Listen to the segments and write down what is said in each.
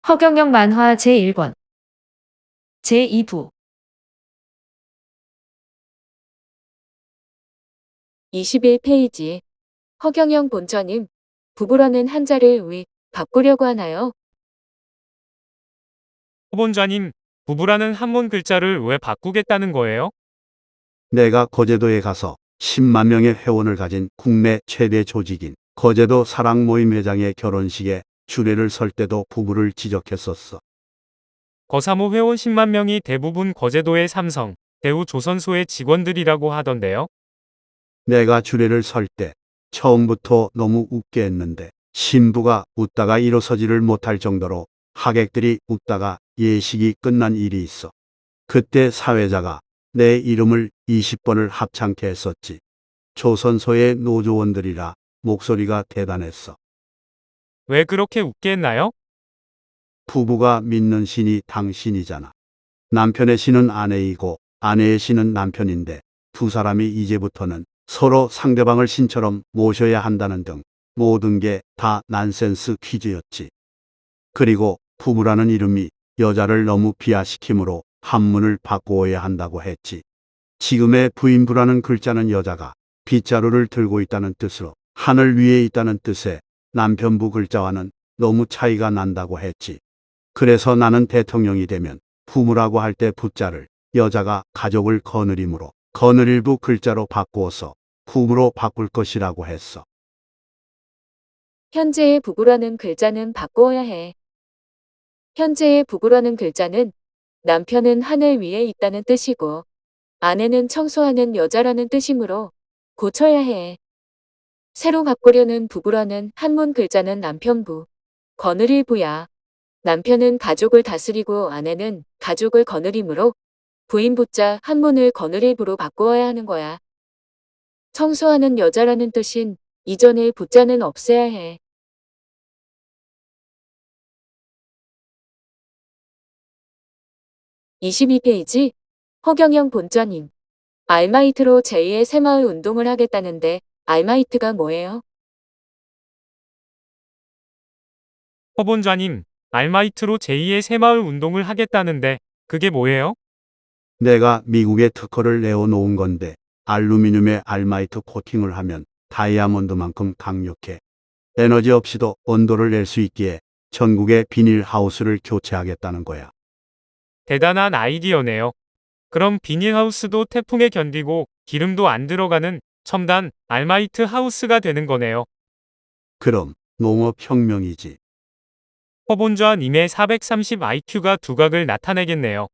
허경영 만화 제1권 제2부 21페이지. 허경영 본처님, 부부라는 한자를 왜 바꾸려고 하나요? 후본자님, 부부라는 한문 글자를 왜 바꾸겠다는 거예요? 내가 거제도에 가서 10만 명의 회원을 가진 국내 최대 조직인 거제도 사랑모임회장의 결혼식에 주례를 설 때도 부부를 지적했었어. 거사모 회원 10만 명이 대부분 거제도의 삼성, 대우 조선소의 직원들이라고 하던데요. 내가 주례를 설 때 처음부터 너무 웃게 했는데 신부가 웃다가 일어서지를 못할 정도로 하객들이 웃다가 예식이 끝난 일이 있어. 그때 사회자가 내 이름을 20번을 합창케 했었지. 조선소의 노조원들이라 목소리가 대단했어. 왜 그렇게 웃게 했나요? 부부가 믿는 신이 당신이잖아. 남편의 신은 아내이고 아내의 신은 남편인데 두 사람이 이제부터는 서로 상대방을 신처럼 모셔야 한다는 등 모든 게 다 난센스 퀴즈였지. 그리고 부부라는 이름이 여자를 너무 비하시키므로 한문을 바꾸어야 한다고 했지. 지금의 부인부라는 글자는 여자가 빗자루를 들고 있다는 뜻으로 하늘 위에 있다는 뜻의 남편부 글자와는 너무 차이가 난다고 했지. 그래서 나는 대통령이 되면 부무라고 할 때 부자를 여자가 가족을 거느림으로 거느릴부 글자로 바꾸어서 부무로 바꿀 것이라고 했어. 현재의 부부라는 글자는 바꾸어야 해. 현재의 부부라는 글자는 남편은 하늘 위에 있다는 뜻이고 아내는 청소하는 여자라는 뜻이므로 고쳐야 해. 새로 바꾸려는 부부라는 한문 글자는 남편부, 거느릴 부야. 남편은 가족을 다스리고 아내는 가족을 거느리므로 부인부자 한문을 거느릴 부로 바꾸어야 하는 거야. 청소하는 여자라는 뜻인 이전의 부자는 없애야 해. 22페이지. 허경영 본처님, 알마이트로 제2의 새마을 운동을 하겠다는데 알마이트가 뭐예요? 허본자님, 알마이트로 제2의 새마을 운동을 하겠다는데 그게 뭐예요? 내가 미국에 특허를 내어놓은 건데 알루미늄에 알마이트 코팅을 하면 다이아몬드만큼 강력해. 에너지 없이도 온도를 낼 수 있기에 전국의 비닐하우스를 교체하겠다는 거야. 대단한 아이디어네요. 그럼 비닐하우스도 태풍에 견디고 기름도 안 들어가는 첨단 알마이트 하우스가 되는 거네요. 그럼 농업혁명이지. 허본자님의 430 IQ가 두각을 나타내겠네요.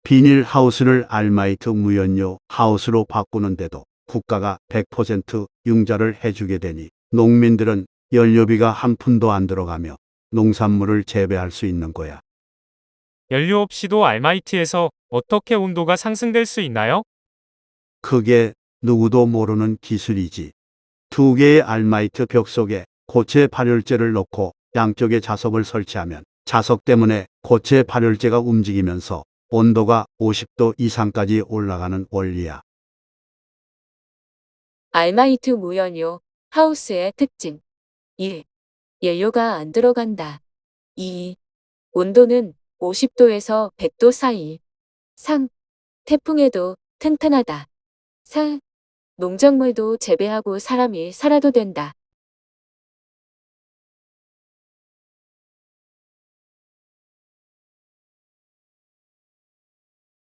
비닐하우스를 알마이트 무연료 하우스로 바꾸는데도 국가가 100% 융자를 해주게 되니 농민들은 연료비가 한 푼도 안 들어가며 농산물을 재배할 수 있는 거야. 연료 없이도 알마이트에서 어떻게 온도가 상승될 수 있나요? 그게 누구도 모르는 기술이지. 두 개의 알마이트 벽 속에 고체 발열재를 넣고 양쪽에 자석을 설치하면 자석 때문에 고체 발열재가 움직이면서 온도가 50도 이상까지 올라가는 원리야. 알마이트 무연료 하우스의 특징. 1. 연료가 안 들어간다. 2. 온도는 50도에서 100도 사이. 3. 태풍에도 튼튼하다. 4. 농작물도 재배하고 사람이 살아도 된다.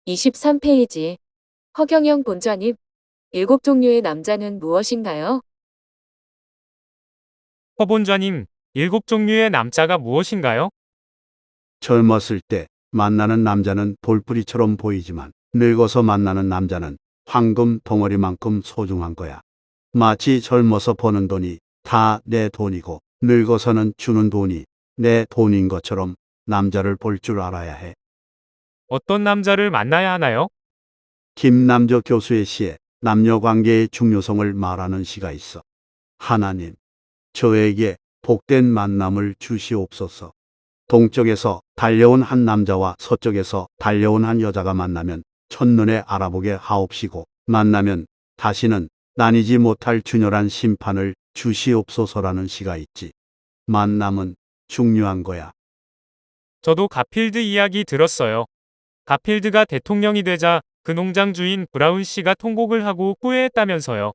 23페이지. 허경영 본처님, 7종류의 남자는 무엇인가요? 허본자님, 7종류의 남자가 무엇인가요? 젊었을 때 만나는 남자는 돌뿌리처럼 보이지만 늙어서 만나는 남자는 황금 덩어리만큼 소중한 거야. 마치 젊어서 버는 돈이 다 내 돈이고 늙어서는 주는 돈이 내 돈인 것처럼 남자를 볼 줄 알아야 해. 어떤 남자를 만나야 하나요? 김남조 교수의 시에 남녀 관계의 중요성을 말하는 시가 있어. 하나님, 저에게 복된 만남을 주시옵소서. 동쪽에서 달려온 한 남자와 서쪽에서 달려온 한 여자가 만나면 첫눈에 알아보게 하옵시고 만나면 다시는 나뉘지 못할 준열한 심판을 주시옵소서라는 시가 있지. 만남은 중요한 거야. 저도 가필드 이야기 들었어요. 가필드가 대통령이 되자 그 농장 주인 브라운 씨가 통곡을 하고 후회했다면서요.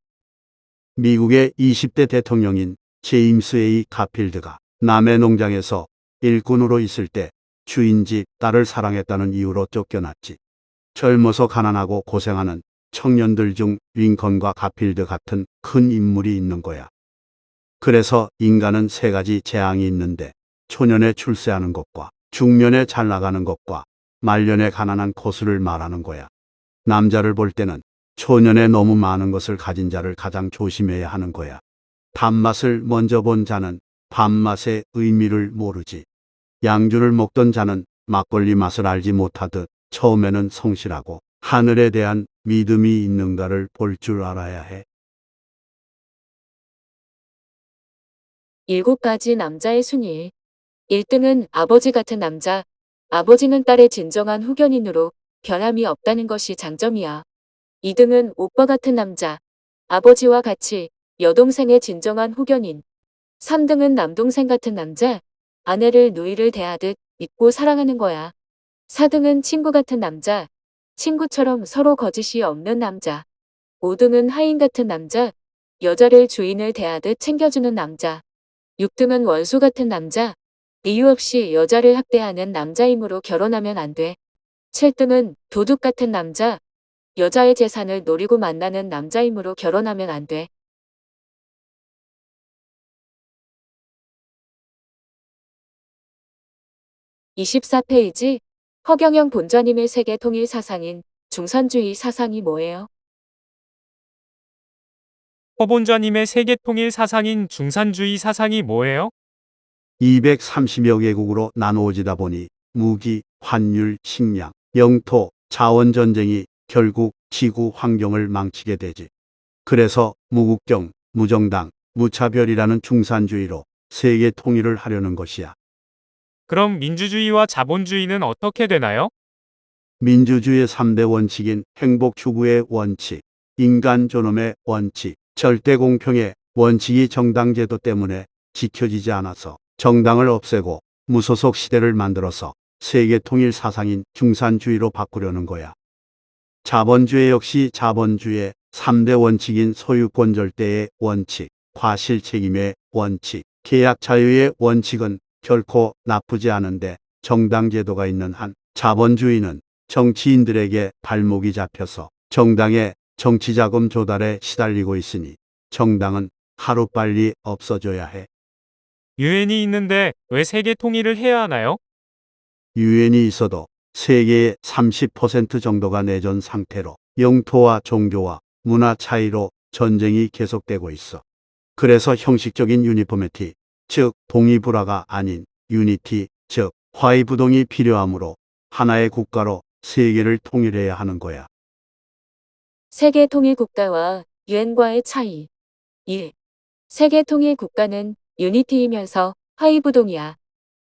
미국의 20대 대통령인 제임스 A. 가필드가 남의 농장에서 일꾼으로 있을 때 주인 집 딸을 사랑했다는 이유로 쫓겨났지. 젊어서 가난하고 고생하는 청년들 중 링컨과 가필드 같은 큰 인물이 있는 거야. 그래서 인간은 세 가지 재앙이 있는데 초년에 출세하는 것과 중년에 잘 나가는 것과 말년에 가난한 고수를 말하는 거야. 남자를 볼 때는 초년에 너무 많은 것을 가진 자를 가장 조심해야 하는 거야. 단맛을 먼저 본 자는 밥맛의 의미를 모르지. 양주를 먹던 자는 막걸리 맛을 알지 못하듯 처음에는 성실하고 하늘에 대한 믿음이 있는가를 볼 줄 알아야 해. 7가지 남자의 순위. 1등은 아버지 같은 남자. 아버지는 딸의 진정한 후견인으로 변함이 없다는 것이 장점이야. 2등은 오빠 같은 남자. 아버지와 같이 여동생의 진정한 후견인. 3등은 남동생 같은 남자. 아내를 누이를 대하듯 믿고 사랑하는 거야. 4등은 친구 같은 남자. 친구처럼 서로 거짓이 없는 남자. 5등은 하인 같은 남자. 여자를 주인을 대하듯 챙겨주는 남자. 6등은 원수 같은 남자. 이유 없이 여자를 학대하는 남자이므로 결혼하면 안 돼. 7등은 도둑 같은 남자. 여자의 재산을 노리고 만나는 남자이므로 결혼하면 안 돼. 24페이지. 허경영 본좌님의 세계 통일 사상인 중산주의 사상이 뭐예요? 허 본좌님의 세계통일 사상인 중산주의 사상이 뭐예요? 230여 개국으로 나누어지다 보니 무기, 환율, 식량, 영토, 자원 전쟁이 결국 지구 환경을 망치게 되지. 그래서 무국경, 무정당, 무차별이라는 중산주의로 세계 통일을 하려는 것이야. 그럼 민주주의와 자본주의는 어떻게 되나요? 민주주의의 3대 원칙인 행복 추구의 원칙, 인간 존엄의 원칙, 절대 공평의 원칙이 정당 제도 때문에 지켜지지 않아서 정당을 없애고 무소속 시대를 만들어서 세계 통일 사상인 중산주의로 바꾸려는 거야. 자본주의 역시 자본주의의 3대 원칙인 소유권 절대의 원칙, 과실 책임의 원칙, 계약 자유의 원칙은 결코 나쁘지 않은데 정당 제도가 있는 한 자본주의는 정치인들에게 발목이 잡혀서 정당의 정치자금 조달에 시달리고 있으니 정당은 하루빨리 없어져야 해. 유엔이 있는데 왜 세계 통일을 해야 하나요? 유엔이 있어도 세계의 30% 정도가 내전 상태로 영토와 종교와 문화 차이로 전쟁이 계속되고 있어. 그래서 형식적인 유니포미티, 즉 동의불화가 아닌 유니티, 즉 화의부동이 필요하므로 하나의 국가로 세계를 통일해야 하는 거야. 세계 통일 국가와 유엔과의 차이. 1. 세계 통일 국가는 유니티이면서 화의부동이야.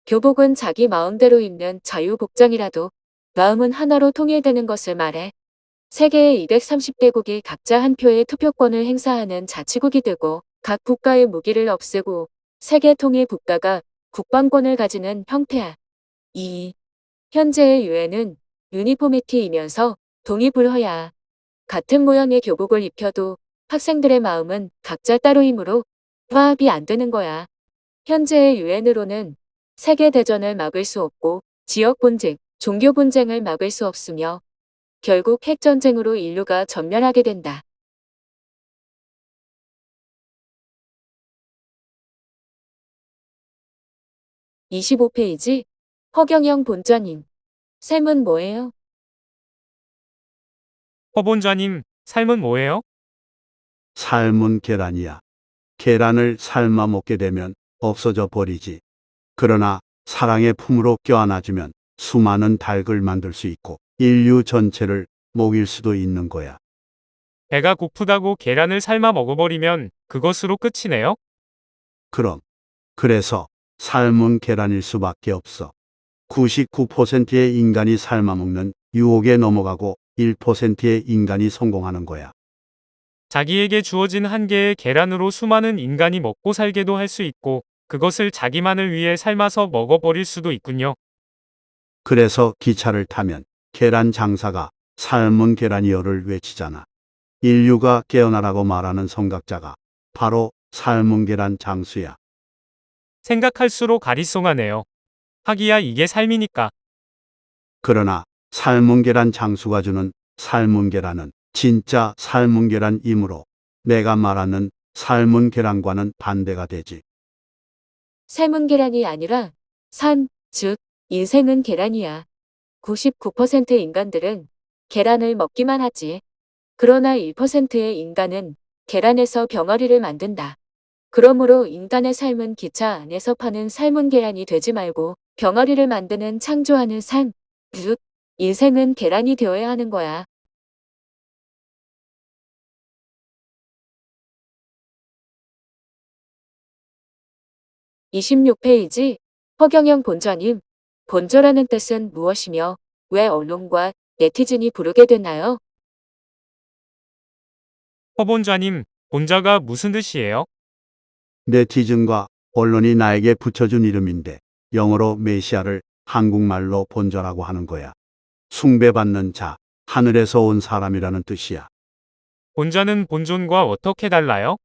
교복은 자기 마음대로 입는 자유복장이라도 마음은 하나로 통일되는 것을 말해. 세계의 230개국이 각자 한 표의 투표권을 행사하는 자치국이 되고 각 국가의 무기를 없애고 세계 통일 국가가 국방권을 가지는 형태야. 2. 현재의 유엔은 유니포미티이면서 동의불허야. 같은 모양의 교복을 입혀도 학생들의 마음은 각자 따로이므로 화합이 안 되는 거야. 현재의 유엔으로는 세계대전을 막을 수 없고 지역 분쟁, 종교 분쟁을 막을 수 없으며 결국 핵전쟁으로 인류가 전멸하게 된다. 25페이지. 허경영 본좌님. 셈은 뭐예요? 허 본좌님, 삶은 뭐예요? 삶은 계란이야. 계란을 삶아 먹게 되면 없어져 버리지. 그러나 사랑의 품으로 껴안아주면 수많은 닭을 만들 수 있고 인류 전체를 먹일 수도 있는 거야. 배가 고프다고 계란을 삶아 먹어버리면 그것으로 끝이네요? 그래서 삶은 계란일 수밖에 없어. 99%의 인간이 삶아 먹는 유혹에 넘어가고 1%의 인간이 성공하는 거야. 자기에게 주어진 한 개의 계란으로 수많은 인간이 먹고 살게도 할 수 있고, 그것을 자기만을 위해 삶아서 먹어버릴 수도 있군요. 그래서 기차를 타면 계란 장사가 삶은 계란이여를 외치잖아. 인류가 깨어나라고 말하는 선각자가 바로 삶은 계란 장수야. 생각할수록 가리송하네요. 하기야 이게 삶이니까. 그러나 삶은 계란 장수가 주는 삶은 계란은 진짜 삶은 계란이므로 내가 말하는 삶은 계란과는 반대가 되지. 삶은 계란이 아니라 삶, 즉 인생은 계란이야. 99% 인간들은 계란을 먹기만 하지. 그러나 1%의 인간은 계란에서 병아리를 만든다. 그러므로 인간의 삶은 기차 안에서 파는 삶은 계란이 되지 말고 병아리를 만드는 창조하는 삶, 즉 인생은 계란이 되어야 하는 거야. 26페이지 허경영 본좌님, 본좌라는 뜻은 무엇이며 왜 언론과 네티즌이 부르게 됐나요? 허본좌님, 본좌가 무슨 뜻이에요? 네티즌과 언론이 나에게 붙여준 이름인데 영어로 메시아를 한국말로 본좌라고 하는 거야. 숭배받는 자, 하늘에서 온 사람이라는 뜻이야. 본좌는 본존과 어떻게 달라요?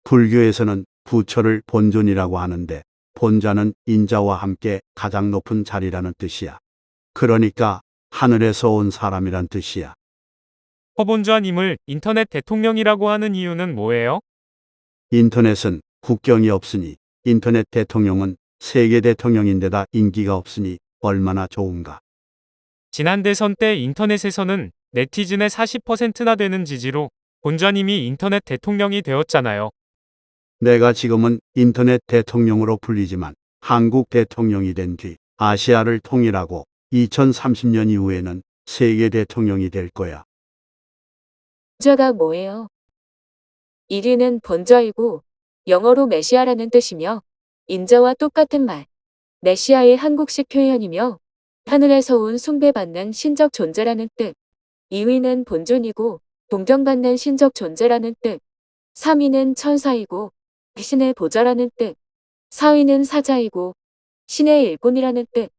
불교에서는 부처를 본존이라고 하는데 본좌는 인자와 함께 가장 높은 자리라는 뜻이야. 그러니까 하늘에서 온 사람이란 뜻이야. 허본좌님을 인터넷 대통령이라고 하는 이유는 뭐예요? 인터넷은 국경이 없으니 인터넷 대통령은 세계 대통령인데다 인기가 없으니 얼마나 좋은가. 지난 대선 때 인터넷에서는 네티즌의 40%나 되는 지지로 본좌님이 인터넷 대통령이 되었잖아요. 내가 지금은 인터넷 대통령으로 불리지만 한국 대통령이 된 뒤 아시아를 통일하고 2030년 이후에는 세계 대통령이 될 거야. 본좌가 뭐예요? 1위는 본좌이고 영어로 메시아라는 뜻이며 인자와 똑같은 말, 메시아의 한국식 표현이며 하늘에서 온 숭배받는 신적 존재라는 뜻. 2위는 본존이고 동경받는 신적 존재라는 뜻. 3위는 천사이고 신의 보좌라는 뜻. 4위는 사자이고 신의 일꾼이라는 뜻.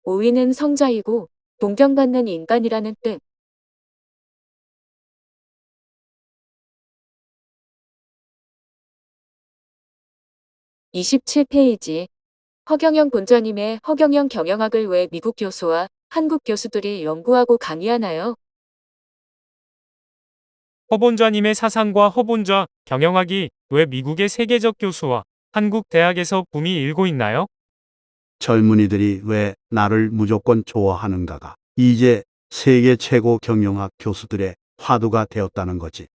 5위는 성자이고 동경받는 인간이라는 뜻. 27페이지 허경영 본좌님의 허경영 경영학을 왜 미국 교수와 한국 교수들이 연구하고 강의하나요? 허본좌님의 사상과 허본좌 경영학이 왜 미국의 세계적 교수와 한국 대학에서 붐이 일고 있나요? 젊은이들이 왜 나를 무조건 좋아하는가가 이제 세계 최고 경영학 교수들의 화두가 되었다는 거지.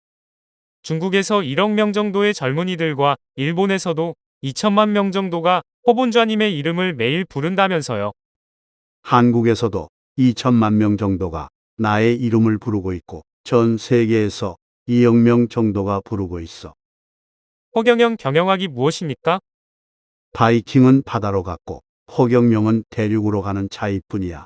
중국에서 1억 명 정도의 젊은이들과 일본에서도 2천만 명 정도가 허본좌님의 이름을 매일 부른다면서요. 한국에서도 2천만 명 정도가 나의 이름을 부르고 있고 전 세계에서 2억 명 정도가 부르고 있어. 허경영 경영학이 무엇입니까? 바이킹은 바다로 갔고 허경영은 대륙으로 가는 차이뿐이야.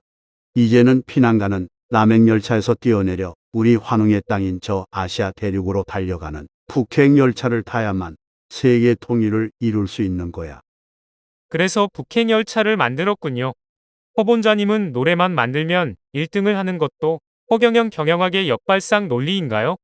이제는 피난가는 남행열차에서 뛰어내려 우리 환웅의 땅인 저 아시아 대륙으로 달려가는 북행열차를 타야만 세계 통일을 이룰 수 있는 거야. 그래서 북행열차를 만들었군요. 허본좌님은 노래만 만들면 1등을 하는 것도 허경영 경영학의 역발상 논리인가요?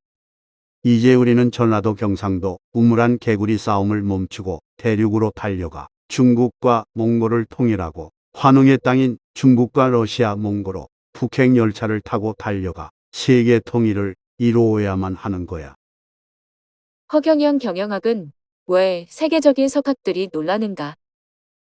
이제 우리는 전라도 경상도 우물안 개구리 싸움을 멈추고 대륙으로 달려가 중국과 몽골을 통일하고 환웅의 땅인 중국과 러시아 몽골로 북행열차를 타고 달려가 세계 통일을 이루어야만 하는 거야. 허경영 경영학은 왜 세계적인 석학들이 놀라는가?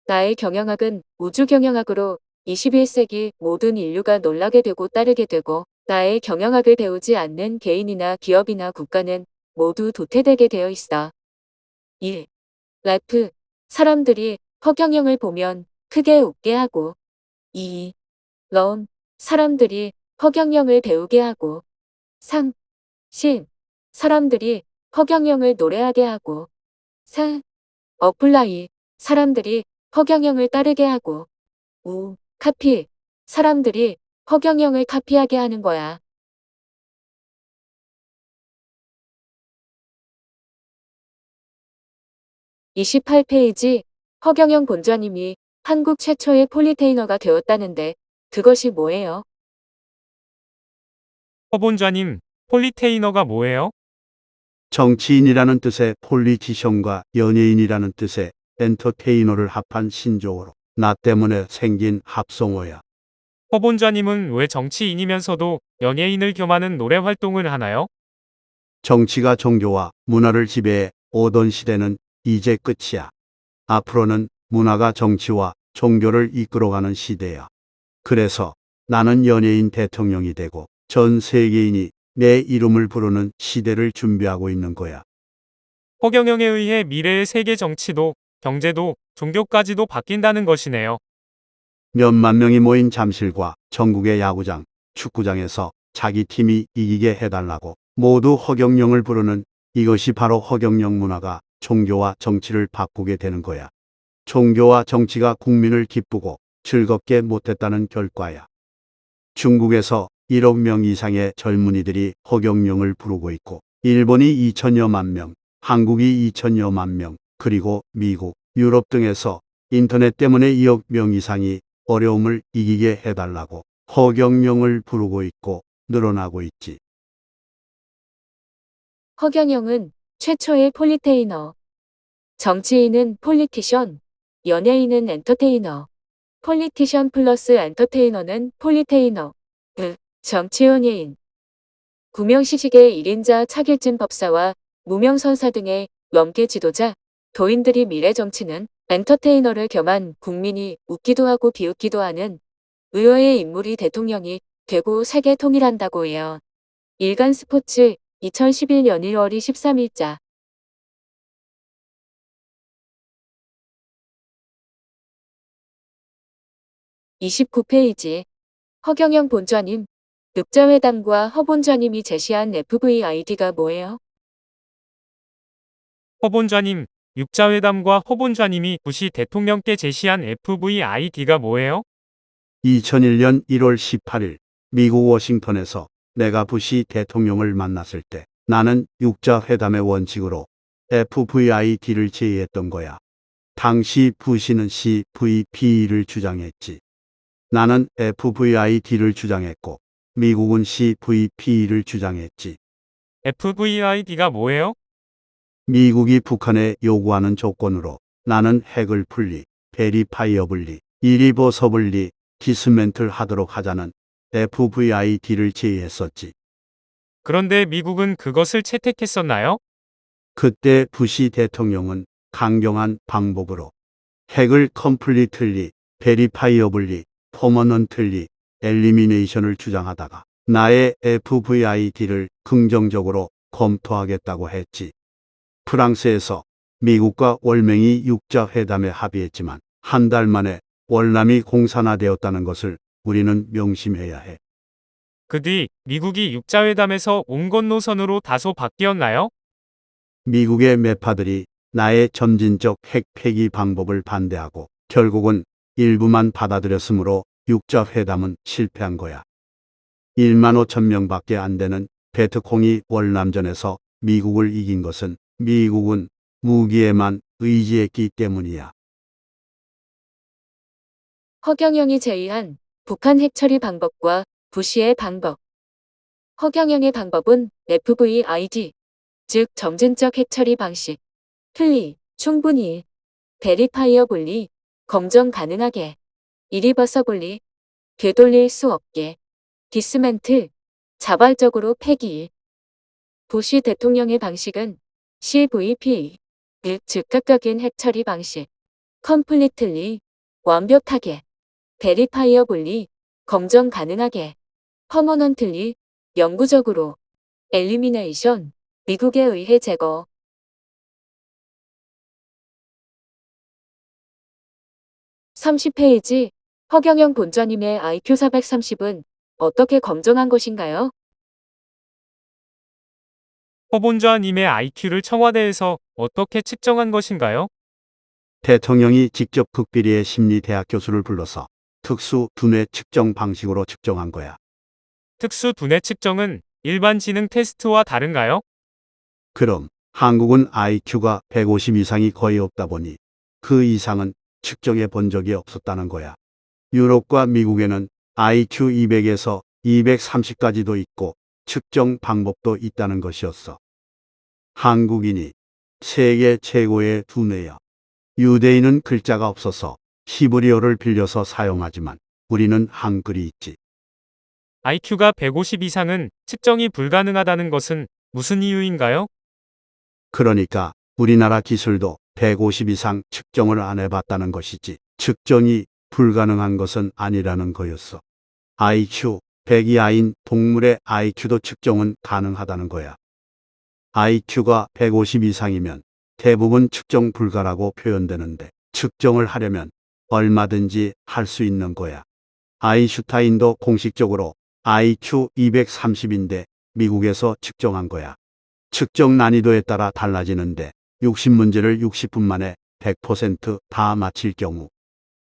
나의 경영학은 우주 경영학으로 21세기 모든 인류가 놀라게 되고 따르게 되고 나의 경영학을 배우지 않는 개인이나 기업이나 국가는 모두 도태되게 되어 있어. 1. 라이프. 사람들이 허경영을 보면 크게 웃게 하고 2. 런. 사람들이 허경영을 배우게 하고 3. 신. 사람들이 허경영을 노래하게 하고 4. 어플라이. 사람들이 허경영을 따르게 하고 5. 카피. 사람들이 허경영을 카피하게 하는 거야. 28페이지 허경영 본좌님이 한국 최초의 폴리테이너가 되었다는데 그것이 뭐예요? 허본좌님, 폴리테이너가 뭐예요? 정치인이라는 뜻의 폴리티션과 연예인이라는 뜻의 엔터테이너를 합한 신조어로 나 때문에 생긴 합성어야. 허본좌님은 왜 정치인이면서도 연예인을 겸하는 노래 활동을 하나요? 정치가 종교와 문화를 지배해 오던 시대는 이제 끝이야. 앞으로는 문화가 정치와 종교를 이끌어가는 시대야. 그래서 나는 연예인 대통령이 되고 전 세계인이 내 이름을 부르는 시대를 준비하고 있는 거야. 허경영에 의해 미래의 세계 정치도, 경제도, 종교까지도 바뀐다는 것이네요. 몇만 명이 모인 잠실과 전국의 야구장, 축구장에서 자기 팀이 이기게 해달라고 모두 허경영을 부르는 이것이 바로 허경영 문화가 종교와 정치를 바꾸게 되는 거야. 종교와 정치가 국민을 기쁘고 즐겁게 못했다는 결과야. 중국에서 1억 명 이상의 젊은이들이 허경영을 부르고 있고, 일본이 2천여만 명, 한국이 2천여만 명, 그리고 미국, 유럽 등에서 인터넷 때문에 2억 명 이상이 어려움을 이기게 해달라고 허경영을 부르고 있고 늘어나고 있지. 허경영은 최초의 폴리테이너. 정치인은 폴리티션, 연예인은 엔터테이너. 폴리티션 플러스 엔터테이너는 폴리테이너. 정치 연예인. 구명시식의 1인자 차길진 법사와 무명선사 등의 명계 지도자, 도인들이 미래 정치는 엔터테이너를 겸한 국민이 웃기도 하고 비웃기도 하는 의외의 인물이 대통령이 되고 세계 통일한다고 해요. 일간 스포츠 2011년 1월 23일자. 29페이지. 허경영 본좌님, 늑자회담과 허본좌님이 제시한 FVID가 뭐예요? 허본좌님, 육자회담과 허본좌님이 부시 대통령께 제시한 FVID가 뭐예요? 2001년 1월 18일 미국 워싱턴에서 내가 부시 대통령을 만났을 때 나는 육자회담의 원칙으로 FVID를 제의했던 거야. 당시 부시는 CVP를 주장했지. 나는 FVID를 주장했고 미국은 CVP를 주장했지. FVID가 뭐예요? 미국이 북한에 요구하는 조건으로 나는 핵을 분리, 베리파이어블리, 이리버서블리, 디스멘틀 하도록 하자는 FVID를 제의했었지. 그런데 미국은 그것을 채택했었나요? 그때 부시 대통령은 강경한 방법으로 핵을 컴플리틀리, 베리파이어블리, 퍼머넌틀리, 엘리미네이션을 주장하다가 나의 FVID를 긍정적으로 검토하겠다고 했지. 프랑스에서 미국과 월맹이 육자회담에 합의했지만 한 달 만에 월남이 공산화되었다는 것을 우리는 명심해야 해. 그 뒤 미국이 육자회담에서 온건 노선으로 다소 바뀌었나요? 미국의 매파들이 나의 점진적 핵 폐기 방법을 반대하고 결국은 일부만 받아들였으므로 육자회담은 실패한 거야. 1만 5천 명밖에 안 되는 베트콩이 월남전에서 미국을 이긴 것은 미국은 무기에만 의지했기 때문이야. 허경영이 제의한 북한 핵처리 방법과 부시의 방법. 허경영의 방법은 FVID, 즉 점진적 핵처리 방식. 틀리, 충분히, 베리파이어블리, 검정 가능하게, 이리버서블리, 되돌릴 수 없게, 디스멘틀, 자발적으로 폐기. 부시 대통령의 방식은 CVP, 즉 즉각적인 핵처리 방식. 컴플리틀리, 완벽하게, 베리파이어블리, 검정 가능하게, 퍼머넌틀리, 영구적으로, 엘리미네이션, 미국에 의해 제거. 30페이지. 허경영 본좌님의 IQ 430은 어떻게 검정한 것인가요? 허본좌님의 IQ를 청와대에서 어떻게 측정한 것인가요? 대통령이 직접 극비리의 심리대학 교수를 불러서 특수 두뇌 측정 방식으로 측정한 거야. 특수 두뇌 측정은 일반 지능 테스트와 다른가요? 그럼 한국은 IQ가 150 이상이 거의 없다 보니 그 이상은 측정해 본 적이 없었다는 거야. 유럽과 미국에는 IQ 200에서 230까지도 있고 측정 방법도 있다는 것이었어. 한국인이 세계 최고의 두뇌야. 유대인은 글자가 없어서 히브리어를 빌려서 사용하지만 우리는 한글이 있지. IQ가 150 이상은 측정이 불가능하다는 것은 무슨 이유인가요? 그러니까 우리나라 기술도 150 이상 측정을 안 해봤다는 것이지. 측정이 불가능한 것은 아니라는 거였어. IQ 100이 아닌 동물의 IQ도 측정은 가능하다는 거야. IQ가 150 이상이면 대부분 측정 불가라고 표현되는데 측정을 하려면 얼마든지 할 수 있는 거야. 아인슈타인도 공식적으로 IQ 230인데 미국에서 측정한 거야. 측정 난이도에 따라 달라지는데 60문제를 60분 만에 100%다 맞힐 경우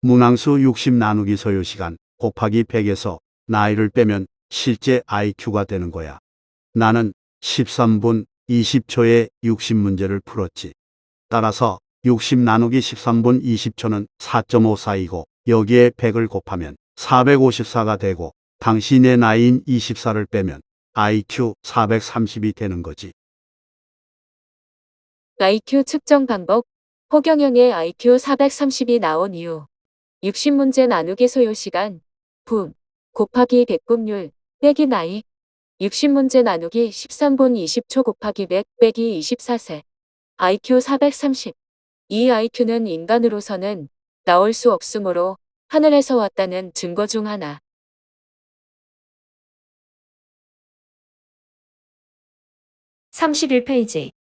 문항수 60 나누기 소요시간 곱하기 100에서 나이를 빼면 실제 IQ가 되는 거야. 나는 13분 20초에 60문제를 풀었지. 따라서 60 나누기 13분 20초는 4.54이고 여기에 100을 곱하면 454가 되고 당신의 나이인 24를 빼면 IQ 430이 되는 거지. IQ 측정 방법. 허경영의 IQ 430이 나온 이유. 60문제 나누기 소요시간 분 곱하기 백분율 빼기 나이 60문제 나누기 13분 20초 곱하기 100 빼기 24세 IQ 430. 이 IQ는 인간으로서는 나올 수 없으므로 하늘에서 왔다는 증거 중 하나. 31페이지.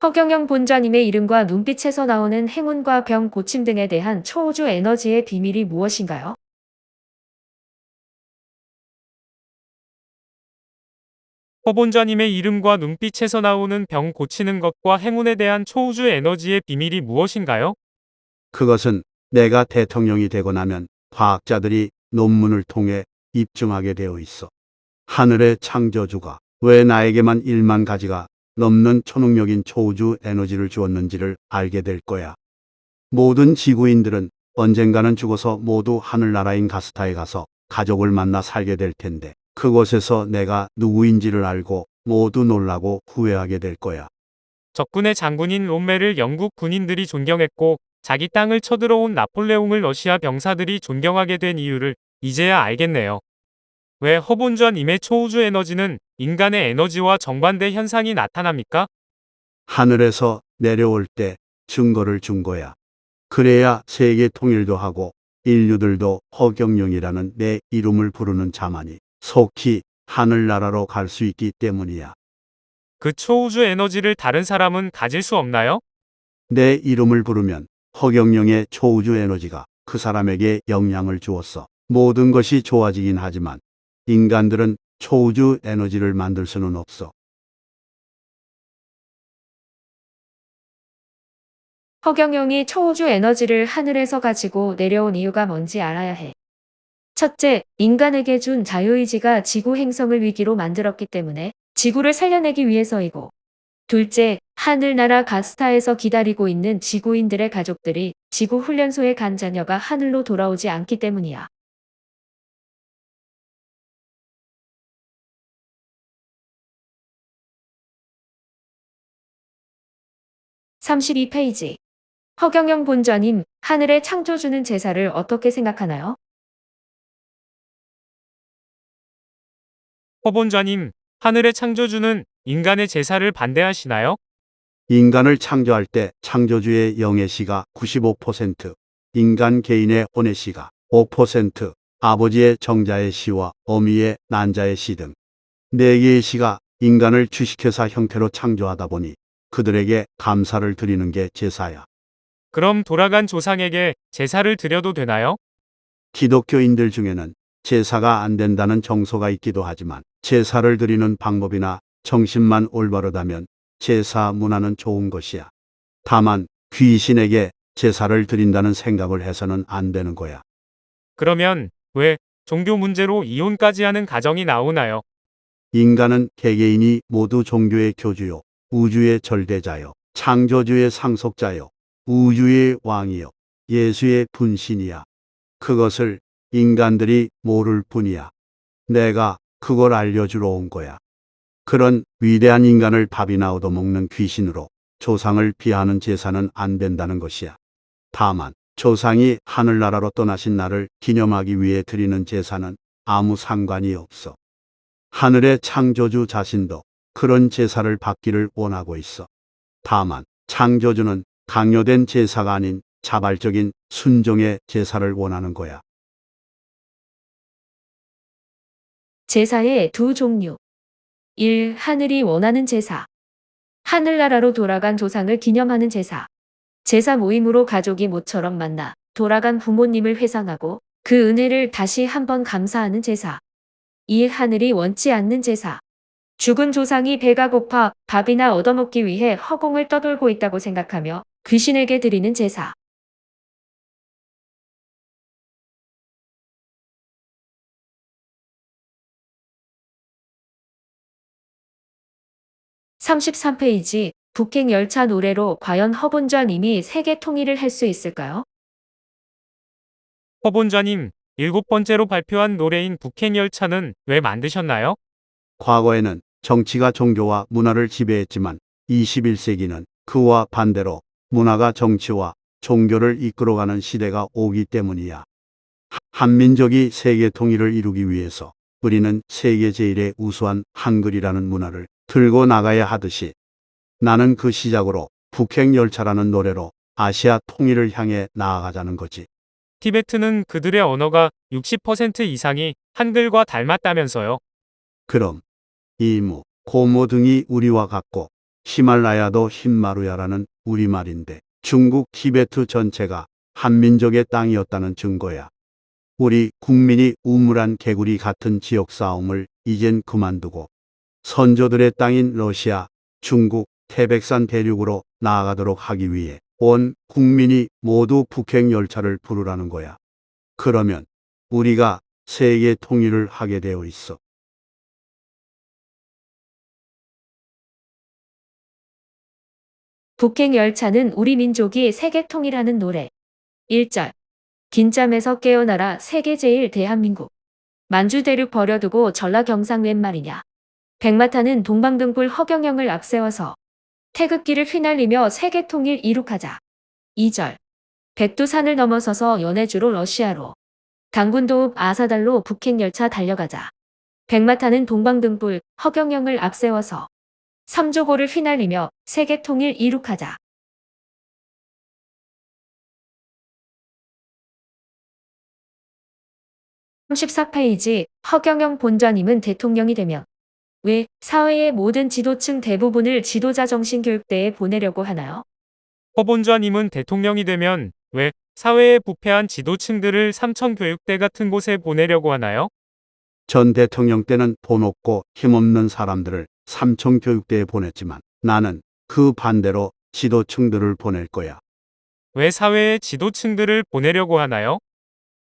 허경영 본좌님의 이름과 눈빛에서 나오는 행운과 병 고침 등에 대한 초우주 에너지의 비밀이 무엇인가요? 허본좌님의 이름과 눈빛에서 나오는 병 고치는 것과 행운에 대한 초우주 에너지의 비밀이 무엇인가요? 그것은 내가 대통령이 되고 나면 과학자들이 논문을 통해 입증하게 되어 있어. 하늘의 창조주가 왜 나에게만 1만 가지가 넘는 초능력인 초우주 에너지를 주었는지를 알게 될 거야. 모든 지구인들은 언젠가는 죽어서 모두 하늘나라인 가스타에 가서 가족을 만나 살게 될 텐데 그곳에서 내가 누구인지를 알고 모두 놀라고 후회하게 될 거야. 적군의 장군인 롬멜을 영국 군인들이 존경했고 자기 땅을 쳐들어온 나폴레옹을 러시아 병사들이 존경하게 된 이유를 이제야 알겠네요. 왜 허본좌님의 초우주 에너지는 인간의 에너지와 정반대 현상이 나타납니까? 하늘에서 내려올 때 증거를 준 거야. 그래야 세계 통일도 하고 인류들도 허경영이라는 내 이름을 부르는 자만이 속히 하늘나라로 갈 수 있기 때문이야. 그 초우주 에너지를 다른 사람은 가질 수 없나요? 내 이름을 부르면 허경영의 초우주 에너지가 그 사람에게 영향을 주었어. 모든 것이 좋아지긴 하지만 인간들은 초우주 에너지를 만들 수는 없어. 허경영이 초우주 에너지를 하늘에서 가지고 내려온 이유가 뭔지 알아야 해. 첫째, 인간에게 준 자유의지가 지구 행성을 위기로 만들었기 때문에 지구를 살려내기 위해서이고, 둘째, 하늘나라 가스타에서 기다리고 있는 지구인들의 가족들이 지구 훈련소에 간 자녀가 하늘로 돌아오지 않기 때문이야. (32페이지) 허경영 본좌님, 하늘의 창조주는 제사를 어떻게 생각하나요? 허본좌님, 하늘의 창조주는 인간의 제사를 반대하시나요? 인간을 창조할 때 창조주의 영의 시가 95%, 인간 개인의 혼의 시가 5%, 아버지의 정자의 시와 어미의 난자의 시 등 4개의 시가 인간을 주식회사 형태로 창조하다 보니 그들에게 감사를 드리는 게 제사야. 그럼 돌아간 조상에게 제사를 드려도 되나요? 기독교인들 중에는 제사가 안 된다는 정서가 있기도 하지만 제사를 드리는 방법이나 정신만 올바르다면 제사 문화는 좋은 것이야. 다만 귀신에게 제사를 드린다는 생각을 해서는 안 되는 거야. 그러면 왜 종교 문제로 이혼까지 하는 가정이 나오나요? 인간은 개개인이 모두 종교의 교주요, 우주의 절대자요, 창조주의 상속자요, 우주의 왕이요, 예수의 분신이야. 그것을 인간들이 모를 뿐이야. 내가 그걸 알려주러 온 거야. 그런 위대한 인간을 밥이나 얻어먹는 귀신으로 조상을 비하하는 제사는 안 된다는 것이야. 다만 조상이 하늘나라로 떠나신 날을 기념하기 위해 드리는 제사는 아무 상관이 없어. 하늘의 창조주 자신도 그런 제사를 받기를 원하고 있어. 다만 창조주는 강요된 제사가 아닌 자발적인 순종의 제사를 원하는 거야. 제사의 두 종류. 1. 하늘이 원하는 제사. 하늘나라로 돌아간 조상을 기념하는 제사. 제사 모임으로 가족이 모처럼 만나 돌아간 부모님을 회상하고 그 은혜를 다시 한번 감사하는 제사. 2. 하늘이 원치 않는 제사. 죽은 조상이 배가 고파 밥이나 얻어먹기 위해 허공을 떠돌고 있다고 생각하며 귀신에게 드리는 제사. (33페이지) 북행열차 노래로 과연 허본좌님이 세계 통일을 할 수 있을까요? 허본좌님, 7번째로 발표한 노래인 북행열차는 왜 만드셨나요? 과거에는 정치가 종교와 문화를 지배했지만 21세기는 그와 반대로 문화가 정치와 종교를 이끌어가는 시대가 오기 때문이야. 한민족이 세계 통일을 이루기 위해서 우리는 세계 제일의 우수한 한글이라는 문화를 들고 나가야 하듯이 나는 그 시작으로 북행열차라는 노래로 아시아 통일을 향해 나아가자는 거지. 티베트는 그들의 언어가 60% 이상이 한글과 닮았다면서요. 그럼 이무, 고모 등이 우리와 같고 히말라야도 흰마루야라는 우리말인데 중국 티베트 전체가 한민족의 땅이었다는 증거야. 우리 국민이 우물안 개구리 같은 지역 싸움을 이젠 그만두고 선조들의 땅인 러시아, 중국, 태백산 대륙으로 나아가도록 하기 위해 온 국민이 모두 북행열차를 부르라는 거야. 그러면 우리가 세계 통일을 하게 되어 있어. 북행열차는 우리 민족이 세계 통일하는 노래. 1절. 긴잠에서 깨어나라 세계 제일 대한민국. 만주 대륙 버려두고 전라경상 웬 말이냐. 백마탄은 동방등불 허경영을 앞세워서 태극기를 휘날리며 세계 통일 이룩하자. 2절. 백두산을 넘어서서 연해주로 러시아로. 당군도읍 아사달로 북행열차 달려가자. 백마탄은 동방등불 허경영을 앞세워서 삼조고를 휘날리며 세계 통일 이룩하자. 34페이지 허경영 본좌님은 대통령이 되면 왜 사회의 모든 지도층 대부분을 지도자 정신교육대에 보내려고 하나요? 허본좌님은 대통령이 되면 왜 사회의 부패한 지도층들을 삼천교육대 같은 곳에 보내려고 하나요? 전 대통령 때는 돈 없고 힘없는 사람들을 삼청교육대에 보냈지만 나는 그 반대로 지도층들을 보낼 거야. 왜 사회의 지도층들을 보내려고 하나요?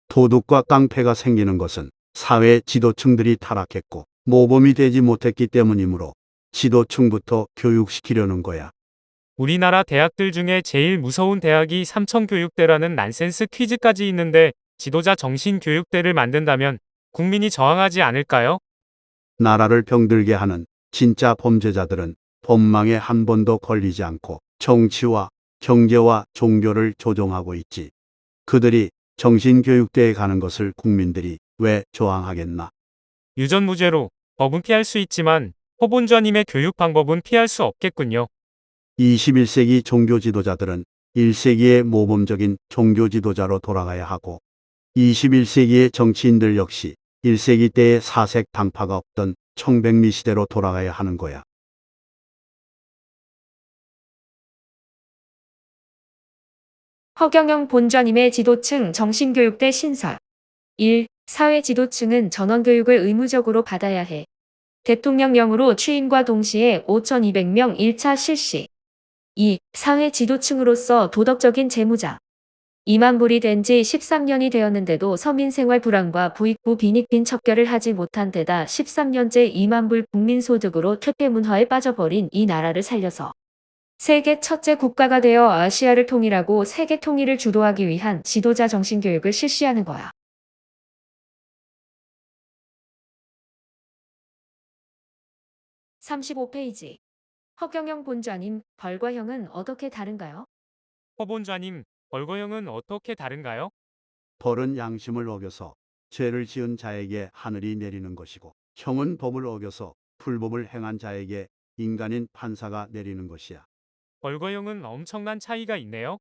도둑과 깡패가 생기는 것은 사회 지도층들이 타락했고 모범이 되지 못했기 때문이므로 지도층부터 교육시키려는 거야. 우리나라 대학들 중에 제일 무서운 대학이 삼천교육대라는 난센스 퀴즈까지 있는데 지도자 정신교육대를 만든다면 국민이 저항하지 않을까요? 나라를 병들게 하는 진짜 범죄자들은 법망에 한 번도 걸리지 않고 정치와 경제와 종교를 조종하고 있지. 그들이 정신교육대에 가는 것을 국민들이 왜 저항하겠나? 유전무죄로 법은 피할 수 있지만 허본좌님의 교육 방법은 피할 수 없겠군요. 21세기 종교 지도자들은 1세기의 모범적인 종교 지도자로 돌아가야 하고 21세기의 정치인들 역시 1세기 때의 사색 당파가 없던 청백리 시대로 돌아가야 하는 거야. 허경영 본좌님의 지도층 정신교육대 신설. 1. 사회 지도층은 전원교육을 의무적으로 받아야 해. 대통령령으로 취임과 동시에 5,200명 1차 실시. 2. 사회 지도층으로서 도덕적인 재무장. 2만 불이 된 지 13년이 되었는데도 서민생활 불안과 부익부 빈익빈 척결을 하지 못한 데다 13년째 2만 불 국민소득으로 퇴폐문화에 빠져버린 이 나라를 살려서 세계 첫째 국가가 되어 아시아를 통일하고 세계 통일을 주도하기 위한 지도자 정신교육을 실시하는 거야. 35페이지. 허경영 본좌님, 벌과 형은 어떻게 다른가요? 허본좌님, 벌과 형은 어떻게 다른가요? 벌은 양심을 어겨서 죄를 지은 자에게 하늘이 내리는 것이고, 형은 법을 어겨서 불법을 행한 자에게 인간인 판사가 내리는 것이야. 벌과 형은 엄청난 차이가 있네요.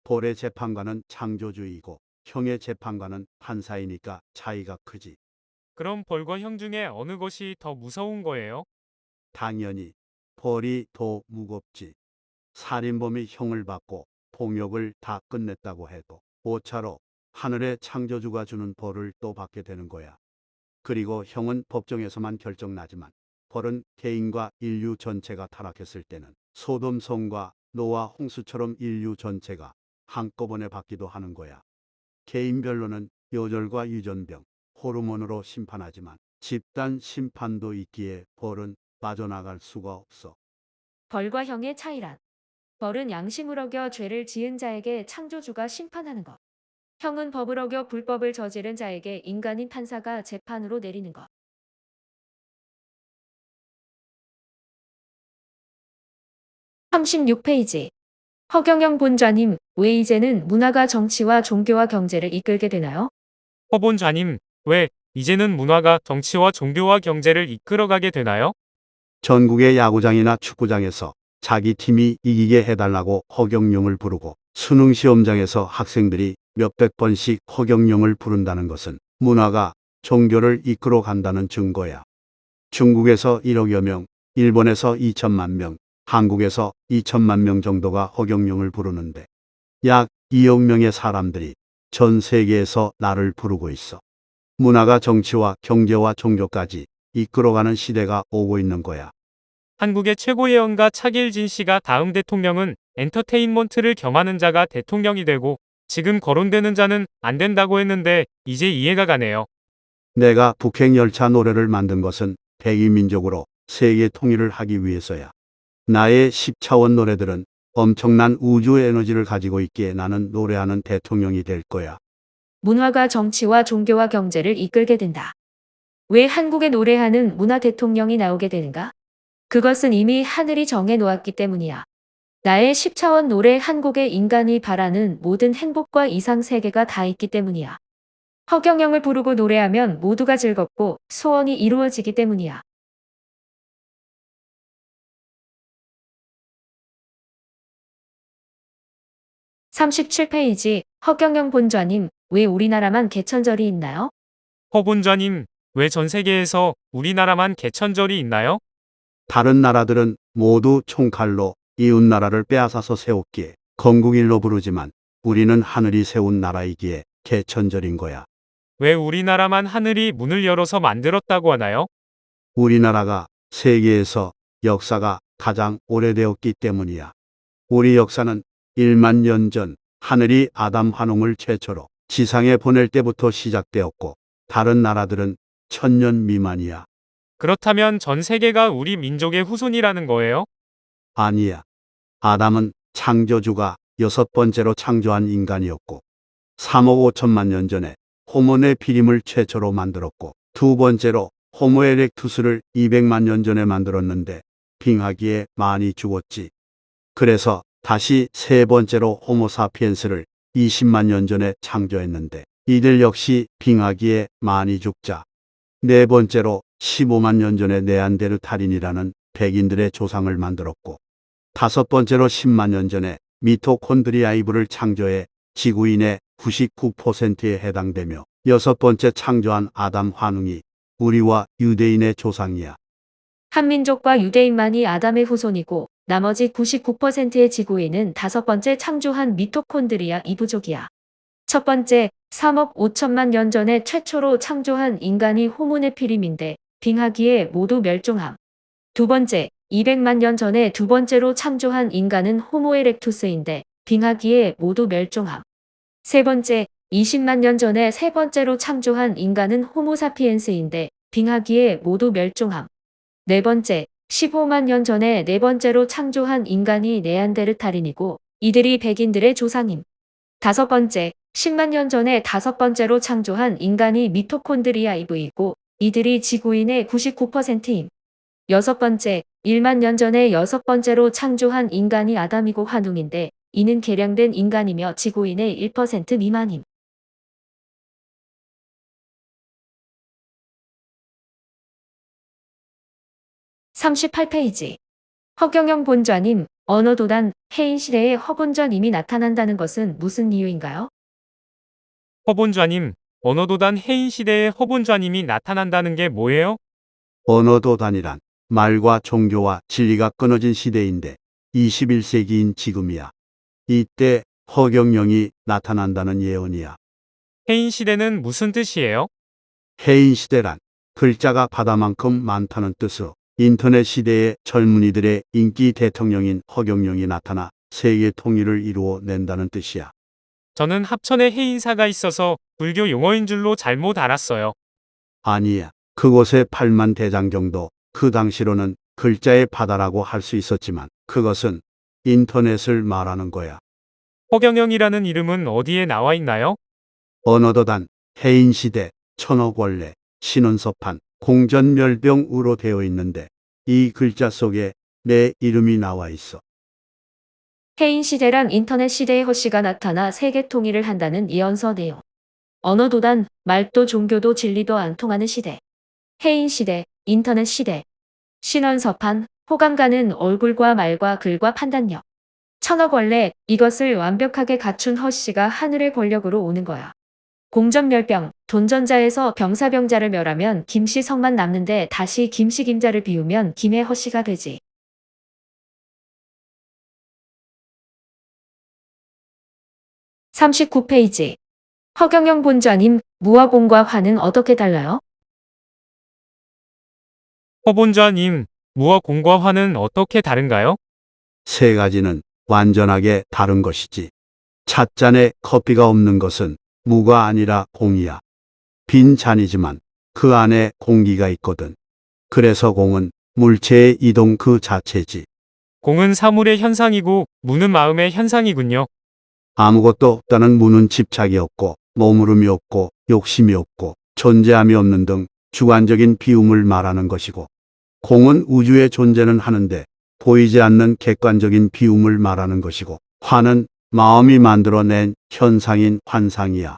벌의 재판관은 창조주이고 형의 재판관은 판사이니까 차이가 크지. 그럼 벌과 형 중에 어느 것이 더 무서운 거예요? 당연히 벌이 더 무겁지. 살인범이 형을 받고 폭력을 다 끝냈다고 해도 오차로 하늘의 창조주가 주는 벌을 또 받게 되는 거야. 그리고 형은 법정에서만 결정나지만 벌은 개인과 인류 전체가 타락했을 때는 소돔성과 노아 홍수처럼 인류 전체가 한꺼번에 받기도 하는 거야. 개인별로는 요절과 유전병, 호르몬으로 심판하지만 집단 심판도 있기에 벌은 빠져나갈 수가 없어. 벌과 형의 차이란. 벌은 양심을 어겨 죄를 지은 자에게 창조주가 심판하는 것. 형은 법을 어겨 불법을 저지른 자에게 인간인 판사가 재판으로 내리는 것. 36페이지. 허경영 본좌님, 왜 이제는 문화가 정치와 종교와 경제를 이끌게 되나요? 허본좌님, 왜 이제는 문화가 정치와 종교와 경제를 이끌어가게 되나요? 전국의 야구장이나 축구장에서 자기 팀이 이기게 해달라고 허경영을 부르고 수능 시험장에서 학생들이 몇백 번씩 허경영을 부른다는 것은 문화가 종교를 이끌어 간다는 증거야. 중국에서 1억여 명, 일본에서 2천만 명, 한국에서 2천만 명 정도가 허경영을 부르는데 약 2억 명의 사람들이 전 세계에서 나를 부르고 있어. 문화가 정치와 경제와 종교까지 이끌어가는 시대가 오고 있는 거야. 한국의 최고의 영가 차길진 씨가 다음 대통령은 엔터테인먼트를 겸하는 자가 대통령이 되고 지금 거론되는 자는 안 된다고 했는데 이제 이해가 가네요. 내가 북행열차 노래를 만든 것은 백이민족으로 세계 통일을 하기 위해서야. 나의 10차원 노래들은 엄청난 우주 에너지를 가지고 있기에 나는 노래하는 대통령이 될 거야. 문화가 정치와 종교와 경제를 이끌게 된다. 왜 한국에 노래하는 문화 대통령이 나오게 되는가? 그것은 이미 하늘이 정해 놓았기 때문이야. 나의 10차원 노래 한국의 인간이 바라는 모든 행복과 이상 세계가 다 있기 때문이야. 허경영을 부르고 노래하면 모두가 즐겁고 소원이 이루어지기 때문이야. 37페이지. 허경영 본좌님, 왜 우리나라만 개천절이 있나요? 허본좌님, 왜 전 세계에서 우리나라만 개천절이 있나요? 다른 나라들은 모두 총칼로 이웃나라를 빼앗아서 세웠기에 건국일로 부르지만 우리는 하늘이 세운 나라이기에 개천절인 거야. 왜 우리나라만 하늘이 문을 열어서 만들었다고 하나요? 우리나라가 세계에서 역사가 가장 오래되었기 때문이야. 우리 역사는 1만 년 전 하늘이 아담 환웅을 최초로 지상에 보낼 때부터 시작되었고 다른 나라들은 1000년 미만이야. 그렇다면 전 세계가 우리 민족의 후손이라는 거예요? 아니야. 아담은 창조주가 6번째로 창조한 인간이었고 3억 5천만 년 전에 호모네피림을 최초로 만들었고 두 번째로 호모 에렉투스를 200만 년 전에 만들었는데 빙하기에 많이 죽었지. 그래서 다시 세 번째로 호모사피엔스를 20만 년 전에 창조했는데 이들 역시 빙하기에 많이 죽자. 네 번째로 15만 년 전에 네안데르탈인이라는 백인들의 조상을 만들었고 다섯 번째로 10만 년 전에 미토콘드리아이브를 창조해 지구인의 99%에 해당되며 여섯 번째 창조한 아담 환웅이 우리와 유대인의 조상이야. 한민족과 유대인만이 아담의 후손이고 나머지 99%의 지구인은 다섯 번째 창조한 미토콘드리아 이부족이야. 첫 번째, 3억 5천만 년 전에 최초로 창조한 인간이 호모네피림인데 빙하기에 모두 멸종함. 두 번째, 200만 년 전에 두 번째로 창조한 인간은 호모 에렉투스인데 빙하기에 모두 멸종함. 세 번째, 20만 년 전에 세 번째로 창조한 인간은 호모사피엔스인데 빙하기에 모두 멸종함. 네 번째, 15만 년 전에 네 번째로 창조한 인간이 네안데르탈인이고 이들이 백인들의 조상임. 다섯 번째, 10만 년 전에 다섯 번째로 창조한 인간이 미토콘드리아이브이고 이들이 지구인의 99%임. 여섯 번째, 1만 년 전에 여섯 번째로 창조한 인간이 아담이고 환웅인데 이는 개량된 인간이며 지구인의 1% 미만임. 38페이지. 허경영 본좌님, 언어도단 해인 시대에 허본좌님이 나타난다는 것은 무슨 이유인가요? 허본좌님, 언어도단 해인 시대에 허본좌님이 나타난다는 게 뭐예요? 언어도단이란 말과 종교와 진리가 끊어진 시대인데 21세기인 지금이야. 이때 허경영이 나타난다는 예언이야. 해인 시대는 무슨 뜻이에요? 해인 시대란 글자가 바다만큼 많다는 뜻으로 인터넷 시대의 젊은이들의 인기 대통령인 허경영이 나타나 세계 통일을 이루어 낸다는 뜻이야. 저는 합천에 해인사가 있어서 불교 용어인 줄로 잘못 알았어요. 아니야. 그곳의 8만 대장 정도, 그 당시로는 글자의 바다라고 할 수 있었지만 그것은 인터넷을 말하는 거야. 허경영이라는 이름은 어디에 나와 있나요? 언어도단, 해인시대, 천억원래, 신원서판, 공전멸병으로 되어 있는데 이 글자 속에 내 이름이 나와 있어. 해인 시대란 인터넷 시대의 허씨가 나타나 세계 통일을 한다는 예언서 내용. 언어도단, 말도 종교도 진리도 안 통하는 시대. 해인 시대, 인터넷 시대. 신원서판, 호감가는 얼굴과 말과 글과 판단력. 천억원래, 이것을 완벽하게 갖춘 허씨가 하늘의 권력으로 오는 거야. 공전멸병, 돈전자에서 병사병자를 멸하면 김씨 성만 남는데 다시 김씨 김자를 비우면 김의 허씨가 되지. 39페이지. 허경영 본좌님, 무화공과 화는 어떻게 달라요? 허본좌님, 무와 공과 화는 어떻게 다른가요? 세 가지는 완전하게 다른 것이지. 찻잔에 커피가 없는 것은 무가 아니라 공이야. 빈 잔이지만 그 안에 공기가 있거든. 그래서 공은 물체의 이동 그 자체지. 공은 사물의 현상이고 무는 마음의 현상이군요. 아무것도 없다는 무는 집착이 없고 머무름이 없고 욕심이 없고 존재함이 없는 등 주관적인 비움을 말하는 것이고, 공은 우주의 존재는 하는데 보이지 않는 객관적인 비움을 말하는 것이고, 화는 마음이 만들어낸 현상인 환상이야.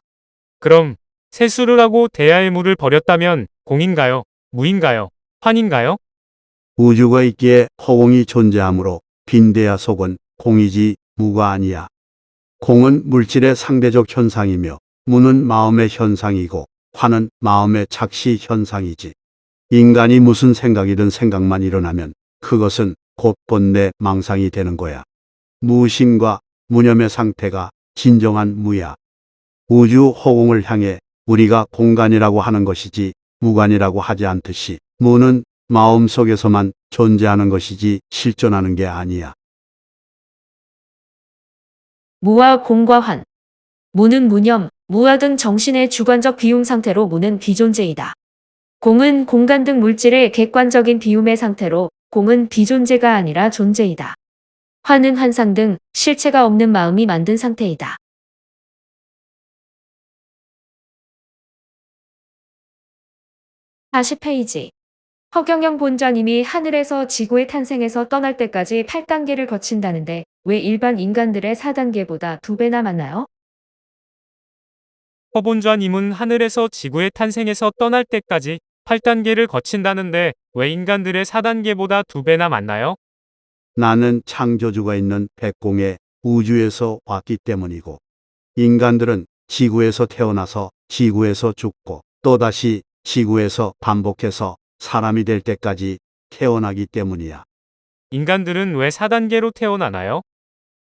그럼 세수를 하고 대야의 물을 버렸다면 공인가요? 무인가요? 환인가요? 우주가 있기에 허공이 존재하므로 빈대야 속은 공이지 무가 아니야. 공은 물질의 상대적 현상이며 무는 마음의 현상이고 화는 마음의 착시 현상이지. 인간이 무슨 생각이든 생각만 일어나면 그것은 곧 본래 망상이 되는 거야. 무심과 무념의 상태가 진정한 무야. 우주 허공을 향해 우리가 공간이라고 하는 것이지 무관이라고 하지 않듯이 무는 마음 속에서만 존재하는 것이지 실존하는 게 아니야. 무와 공과 환. 무는 무념, 무아 등 정신의 주관적 비움 상태로 무는 비존재이다. 공은 공간 등 물질의 객관적인 비움의 상태로 공은 비존재가 아니라 존재이다. 환은 환상 등 실체가 없는 마음이 만든 상태이다. 40페이지. 허경영 본좌님이 하늘에서 지구의 탄생에서 떠날 때까지 8단계를 거친다는데 왜 일반 인간들의 4단계보다 2배나 많나요? 허본좌님은 하늘에서 지구의 탄생에서 떠날 때까지 8단계를 거친다는데 왜 인간들의 4단계보다 2배나 많나요? 나는 창조주가 있는 백공의 우주에서 왔기 때문이고, 인간들은 지구에서 태어나서 지구에서 죽고 또다시 지구에서 반복해서 사람이 될 때까지 태어나기 때문이야. 인간들은 왜 4단계로 태어나나요?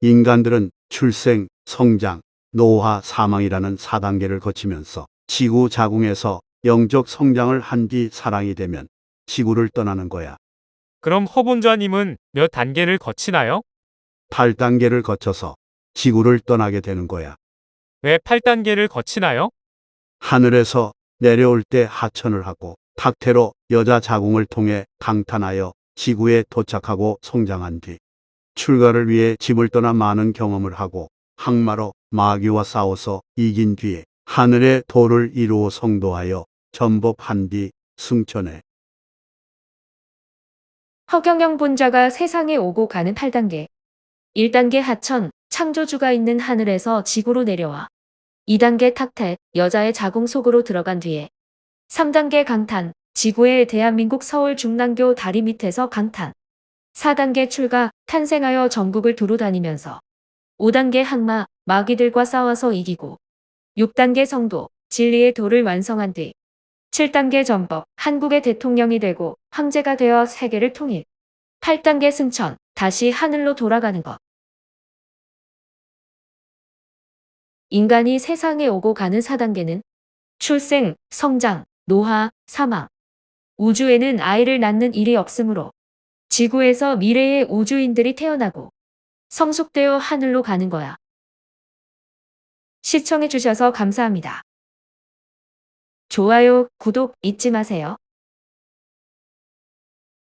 인간들은 출생, 성장, 노화, 사망이라는 4단계를 거치면서 지구 자궁에서 영적 성장을 한 뒤 사랑이 되면 지구를 떠나는 거야. 그럼 허본좌님은 몇 단계를 거치나요? 8단계를 거쳐서 지구를 떠나게 되는 거야. 왜 8단계를 거치나요? 하늘에서 내려올 때 하천을 하고 탁태로 여자 자궁을 통해 강탄하여 지구에 도착하고 성장한 뒤 출가를 위해 집을 떠나 많은 경험을 하고 항마로 마귀와 싸워서 이긴 뒤에 하늘의 도를 이루어 성도하여 전법한 뒤 승천해 허경영 본좌가 세상에 오고 가는 8단계. 1단계 하천, 창조주가 있는 하늘에서 지구로 내려와. 2단계 탁택, 여자의 자궁 속으로 들어간 뒤에. 3단계 강탄, 지구의 대한민국 서울 중랑교 다리 밑에서 강탄. 4단계 출가, 탄생하여 전국을 두루 다니면서. 5단계 항마, 마귀들과 싸워서 이기고. 6단계 성도, 진리의 도를 완성한 뒤. 7단계 전법, 한국의 대통령이 되고 황제가 되어 세계를 통일. 8단계 승천, 다시 하늘로 돌아가는 것. 인간이 세상에 오고 가는 4단계는 출생, 성장, 노화, 사망. 우주에는 아이를 낳는 일이 없으므로 지구에서 미래의 우주인들이 태어나고 성숙되어 하늘로 가는 거야. 시청해주셔서 감사합니다. 좋아요, 구독 잊지 마세요.